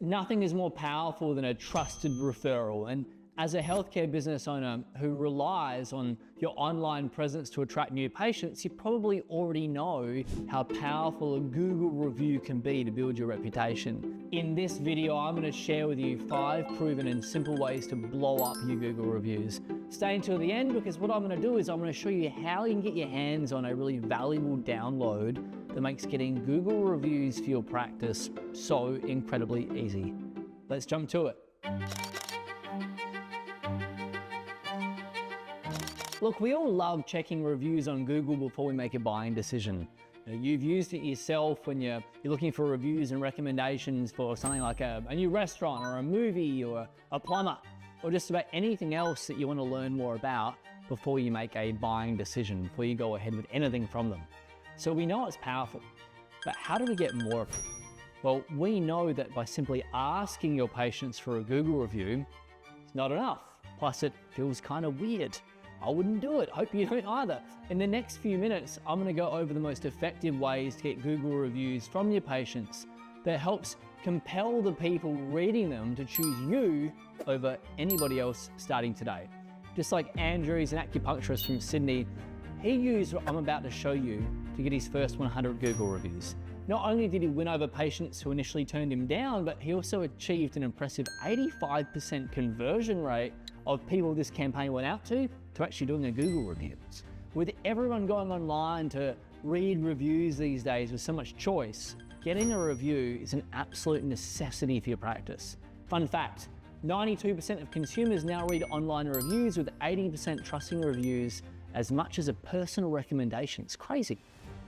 Nothing is more powerful than a trusted referral. And as a healthcare business owner who relies on your online presence to attract new patients, you probably already know how powerful a Google review can be to build your reputation. In this video, I'm going to share with you 5 proven and simple ways to blow up your Google reviews. Stay until the end, because what I'm going to do is I'm going to show you how you can get your hands on a really valuable download that makes getting Google reviews for your practice so incredibly easy. Let's jump to it. Look, we all love checking reviews on Google before we make a buying decision. You've used it yourself when you're looking for reviews and recommendations for something like a new restaurant or a movie or a plumber, or just about anything else that you want to learn more about before you make a buying decision, before you go ahead with anything from them. So we know it's powerful, but how do we get more of it? Well, we know that by simply asking your patients for a Google review, it's not enough. Plus it feels kind of weird. I wouldn't do it. Hope you don't either. In the next few minutes, I'm going to go over the most effective ways to get Google reviews from your patients that helps compel the people reading them to choose you over anybody else starting today. Just like Andrew's an acupuncturist from Sydney, he used what I'm about to show you to get his first 100 Google reviews. Not only did he win over patients who initially turned him down, but he also achieved an impressive 85% conversion rate of people this campaign went out to actually doing a Google review. With everyone going online to read reviews these days with so much choice, getting a review is an absolute necessity for your practice. Fun fact, 92% of consumers now read online reviews, with 80% trusting reviews as much as a personal recommendation. It's crazy.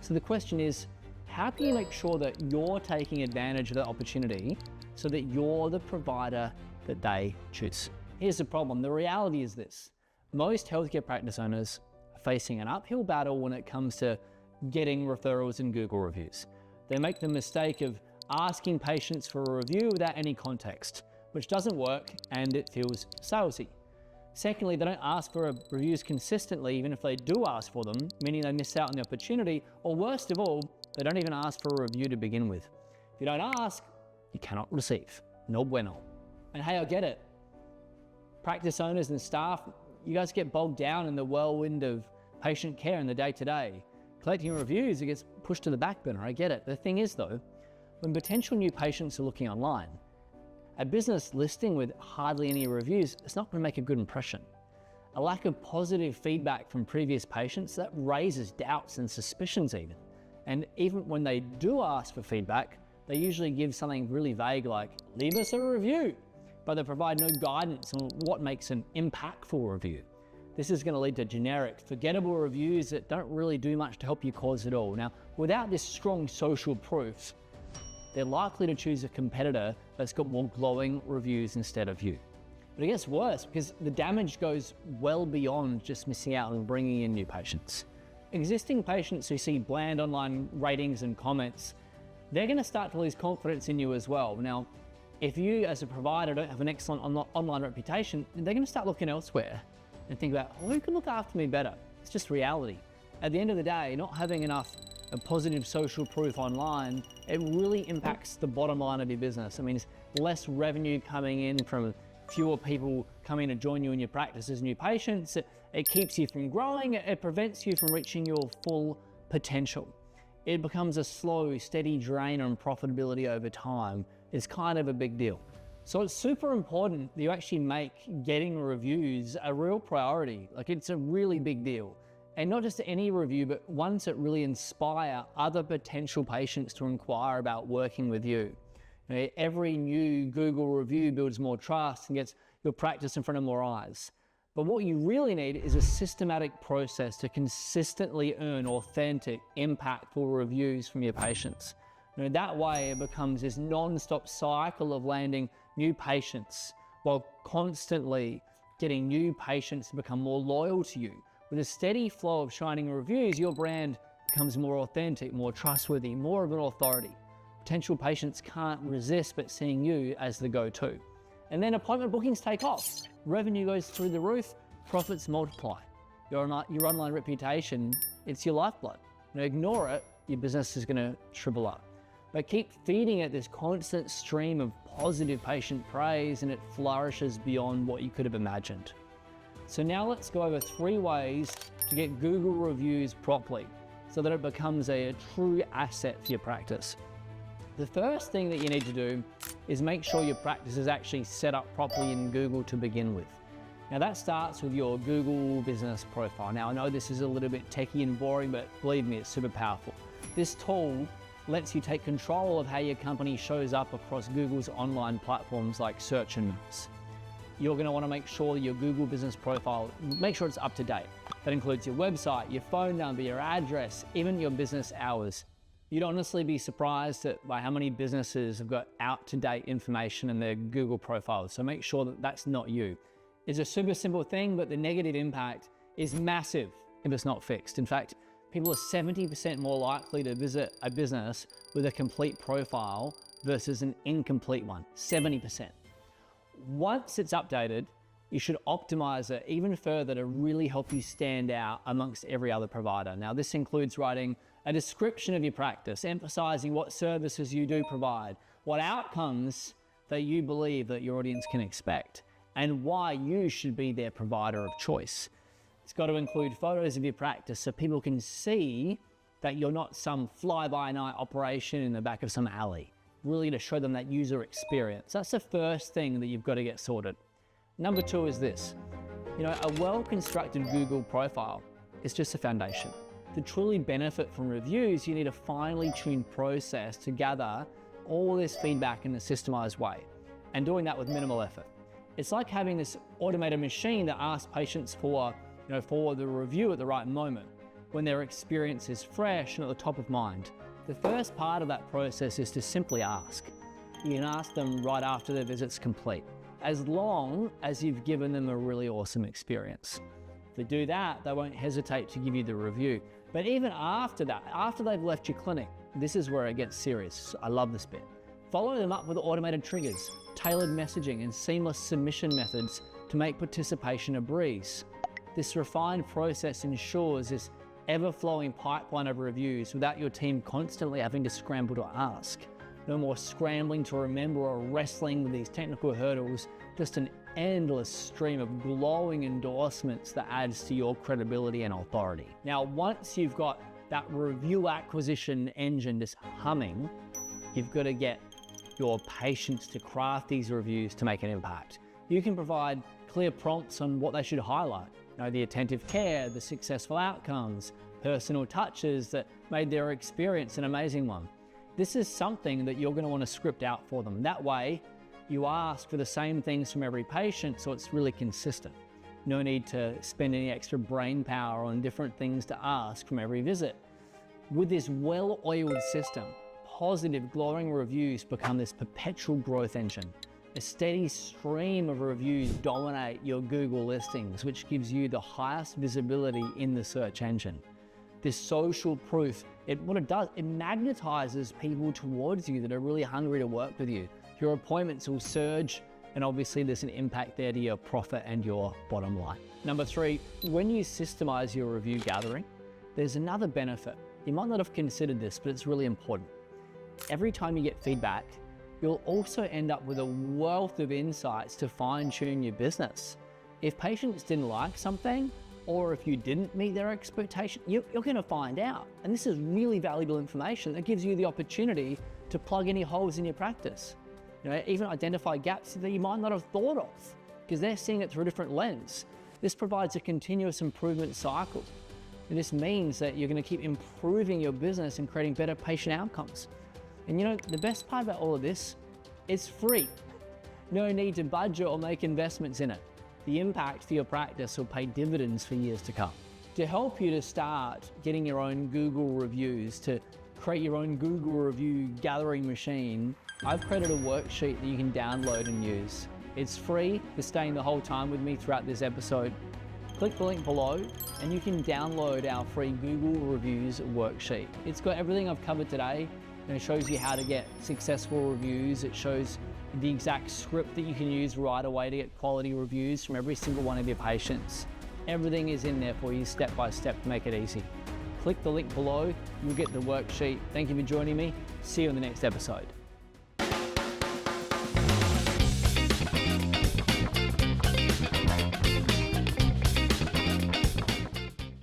So the question is, how can you make sure that you're taking advantage of the opportunity so that you're the provider that they choose? Here's the problem. The reality is this. Most healthcare practice owners are facing an uphill battle when it comes to getting referrals and Google reviews. They make the mistake of asking patients for a review without any context, which doesn't work and it feels salesy. Secondly, they don't ask for reviews consistently, even if they do ask for them, meaning they miss out on the opportunity, or worst of all, they don't even ask for a review to begin with. If you don't ask, you cannot receive. No bueno. And hey, I get it. Practice owners and staff, you guys get bogged down in the whirlwind of patient care in the day-to-day. Collecting reviews, it gets pushed to the back burner. I get it. The thing is though, when potential new patients are looking online, a business listing with hardly any reviews, it's not going to make a good impression. A lack of positive feedback from previous patients, that raises doubts and suspicions even. And even when they do ask for feedback, they usually give something really vague like, leave us a review, but they provide no guidance on what makes an impactful review. This is going to lead to generic, forgettable reviews that don't really do much to help your cause at all. Now, without this strong social proof, they're likely to choose a competitor that's got more glowing reviews instead of you. But it gets worse because the damage goes well beyond just missing out on bringing in new patients. Existing patients who see bland online ratings and comments, they're going to start to lose confidence in you as well. Now, if you as a provider don't have an excellent online reputation, they're going to start looking elsewhere and think about, who can look after me better? It's just reality. At the end of the day, not having enough positive social proof online, it really impacts the bottom line of your business. It means less revenue coming in from fewer people coming to join you in your practice as new patients. It keeps you from growing. It prevents you from reaching your full potential. It becomes a slow, steady drain on profitability over time. It's kind of a big deal. So it's super important that you actually make getting reviews a real priority. Like, it's a really big deal. And not just any review, but ones that really inspire other potential patients to inquire about working with you. Every new Google review builds more trust and gets your practice in front of more eyes. But what you really need is a systematic process to consistently earn authentic, impactful reviews from your patients. That way it becomes this non-stop cycle of landing new patients while constantly getting new patients to become more loyal to you. With a steady flow of shining reviews, your brand becomes more authentic, more trustworthy, more of an authority. Potential patients can't resist but seeing you as the go-to. And then appointment bookings take off. Revenue goes through the roof, profits multiply. Your online reputation, it's your lifeblood. Ignore it, your business is going to shrivel up. but keep feeding it this constant stream of positive patient praise and it flourishes beyond what you could have imagined. So now let's go over 3 ways to get Google reviews properly so that it becomes a true asset for your practice. The first thing that you need to do is make sure your practice is actually set up properly in Google to begin with. Now that starts with your Google business profile. Now I know this is a little bit techy and boring, but believe me, it's super powerful. This tool lets you take control of how your company shows up across Google's online platforms like search and maps. You're going to want to make sure that your Google business profile, make sure it's up to date. That includes your website, your phone number, your address, even your business hours. You'd honestly be surprised by how many businesses have got out-to-date information in their Google profiles. So make sure that that's not you. It's a super simple thing, but the negative impact is massive if it's not fixed. In fact, people are 70% more likely to visit a business with a complete profile versus an incomplete one, 70%. Once it's updated, you should optimize it even further to really help you stand out amongst every other provider. Now, this includes writing a description of your practice, emphasizing what services you do provide, what outcomes that you believe that your audience can expect, and why you should be their provider of choice. It's got to include photos of your practice so people can see that you're not some fly-by-night operation in the back of some alley, really to show them that user experience. That's the first thing that you've got to get sorted. Number 2 is this. A well-constructed Google profile is just a foundation. To truly benefit from reviews, you need a finely tuned process to gather all this feedback in a systemized way, and doing that with minimal effort. It's like having this automated machine that asks patients for the review at the right moment, when their experience is fresh and at the top of mind. The first part of that process is to simply ask. You can ask them right after their visit's complete, as long as you've given them a really awesome experience. If they do that, they won't hesitate to give you the review. But even after that, after they've left your clinic, this is where it gets serious. I love this bit. Follow them up with automated triggers, tailored messaging, and seamless submission methods to make participation a breeze. This refined process ensures this ever-flowing pipeline of reviews without your team constantly having to scramble to ask. No more scrambling to remember or wrestling with these technical hurdles, just an endless stream of glowing endorsements that adds to your credibility and authority. Now, once you've got that review acquisition engine just humming, you've got to get your patients to craft these reviews to make an impact. You can provide clear prompts on what they should highlight. The attentive care, the successful outcomes, personal touches that made their experience an amazing one. This is something that you're going to want to script out for them. That way, you ask for the same things from every patient, so it's really consistent. No need to spend any extra brain power on different things to ask from every visit. With this well-oiled system, positive, glowing reviews become this perpetual growth engine. A steady stream of reviews dominate your Google listings, which gives you the highest visibility in the search engine. This social proof, what it does, it magnetizes people towards you that are really hungry to work with you. Your appointments will surge, and obviously there's an impact there to your profit and your bottom line. Number 3, when you systemize your review gathering, there's another benefit. You might not have considered this, but it's really important. Every time you get feedback, you'll also end up with a wealth of insights to fine-tune your business. If patients didn't like something, or if you didn't meet their expectation, you're going to find out. And this is really valuable information that gives you the opportunity to plug any holes in your practice. Even identify gaps that you might not have thought of, because they're seeing it through a different lens. This provides a continuous improvement cycle. And this means that you're going to keep improving your business and creating better patient outcomes. And the best part about all of this, it's free. No need to budget or make investments in it. The impact for your practice will pay dividends for years to come. To help you to start getting your own Google reviews, to create your own Google review gathering machine, I've created a worksheet that you can download and use. It's free for staying the whole time with me throughout this episode. Click the link below and you can download our free Google Reviews worksheet. It's got everything I've covered today, and it shows you how to get successful reviews. It shows the exact script that you can use right away to get quality reviews from every single one of your patients. Everything is in there for you step by step to make it easy. click the link below. You'll get the worksheet. Thank you for joining me. See you in the next episode.